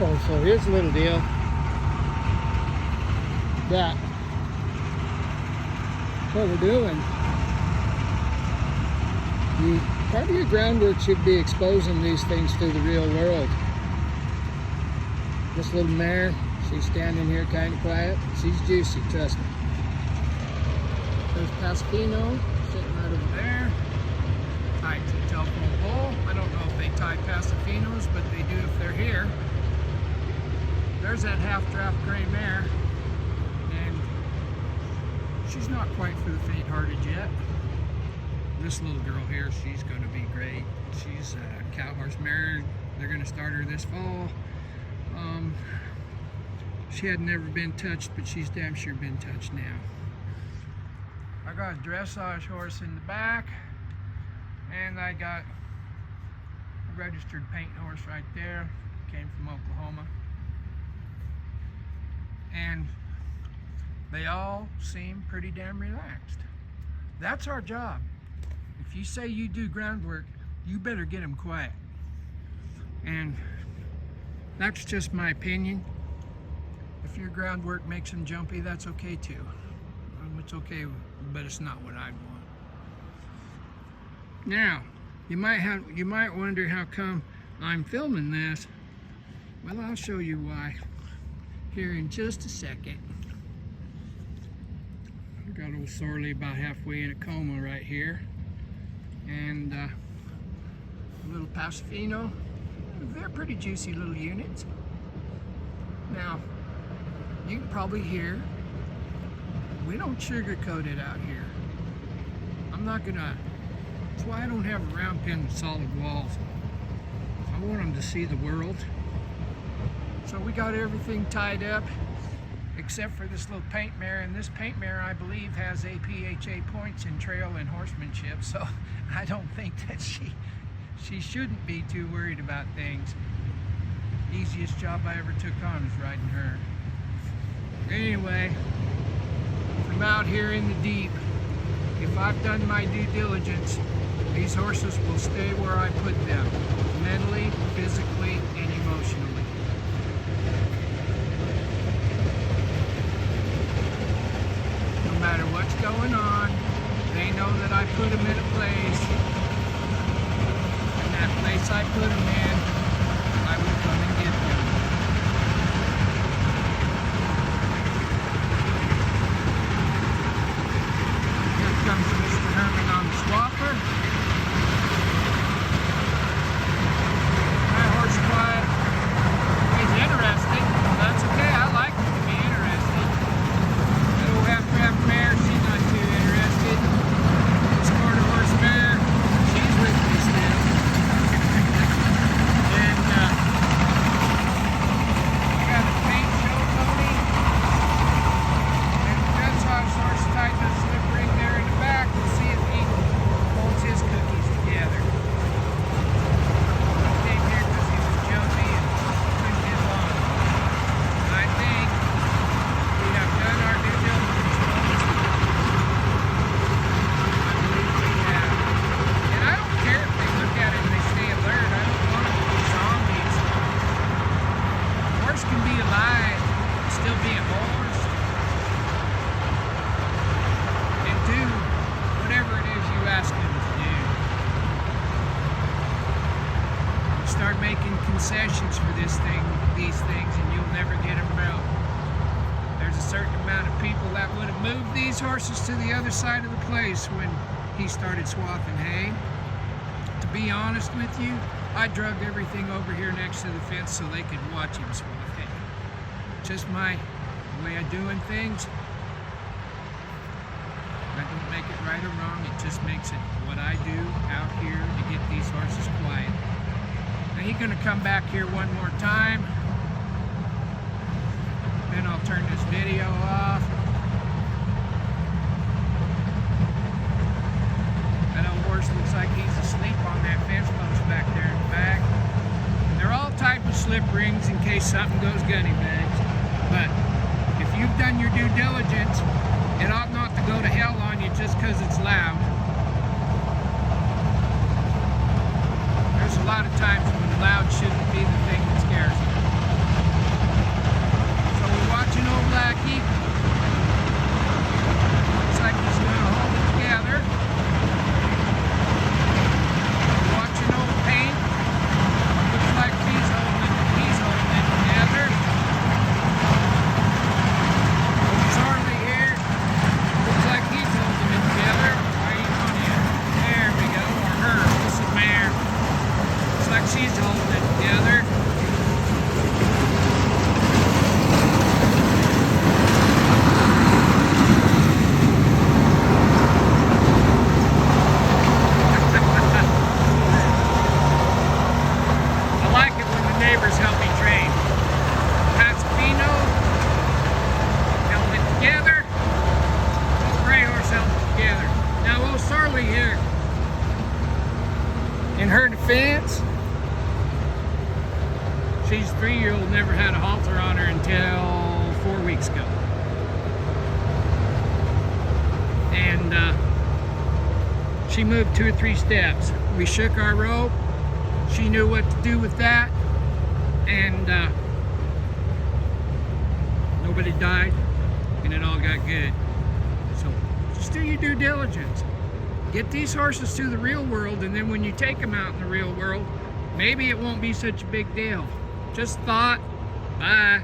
Oh, so here's a little deal. That what we're doing. Part of your groundwork should be exposing these things to the real world. This little mare, she's standing here kind of quiet. She's juicy, trust me. There's Pasquino sitting right over there, tied to the telephone pole. I don't know if they tie Pasafinos, but they do if they're here. There's that half-draft gray mare, and she's not quite for the faint-hearted yet. This little girl here, she's going to be great. She's a cow horse mare. They're going to start her this fall. She had never been touched, but she's damn sure been touched now. I got a dressage horse in the back, and I got a registered paint horse right there. Came from Oklahoma. And they all seem pretty damn relaxed. That's our job. If you say you do groundwork, you better get them quiet. And that's just my opinion. If your groundwork makes them jumpy, that's okay too. It's okay, but it's not what I want. Now, you might wonder how come I'm filming this. Well, I'll show you why here in just a second. I've got old Sorley about halfway in a coma right here. And a little Pasquino. They're pretty juicy little units. Now, you can probably hear, we don't sugarcoat it out here. I'm not gonna, that's why I don't have a round pen with solid walls. I want them to see the world. So we got everything tied up, except for this little paint mare, and this paint mare, I believe, has APHA points in trail and horsemanship, so I don't think that she shouldn't be too worried about things. Easiest job I ever took on is riding her. Anyway, from out here in the deep, if I've done my due diligence, these horses will stay where I put them, mentally, physically, and emotionally. No matter what's going on, they know that I put them in a place, and that place I put them in, I will come and get them. Here comes Mr. Herman on the swapper. My horse quiet. He's interested. That's okay. I like him to be interested. Little half-draft mare, she's not too interested. This quarter horse mare, she's with me still. And we got a paint show pony. And the dressage horse tied to a slip ring there in the back. We'll see if he holds his cookies together. He came here because he was jumpy and couldn't get along. I think we have done our due diligence. I believe we have. And I don't care if they look at it and they stay alert. I don't want them to be zombies. A horse can be alive and still be a horse and do whatever it is you ask him to do. You start making concessions for these things, and you'll never get them built. There's a certain amount of people that would have moved these horses to the other side of the place when he started swathing hay. To be honest with you, I drug everything over here next to the fence so they could watch him swath hay. Just my way of doing things. I don't make it right or wrong, it just makes it what I do out here to get these horses quiet. Now he's gonna come back here one more time. Then I'll turn this video off. That old horse looks like he's asleep on that fence post back there in the back. And they're all type of slip rings in case something goes gunny bags. But if you've done your due diligence, it ought not to go to hell on you just because it's loud. There's a lot of times when loud shouldn't be the thing that scares you. holding it together. I like it when the neighbors help me train. Pasquino held it together. Gray horse held it together. Now old Sarley here, in her defense, she's a 3-year-old, never had a halter on her until 4 weeks ago. And she moved 2 or 3 steps. We shook our rope. She knew what to do with that. And nobody died, and it all got good. So just do your due diligence. Get these horses to the real world, and then when you take them out in the real world, maybe it won't be such a big deal. Just thought. Bye.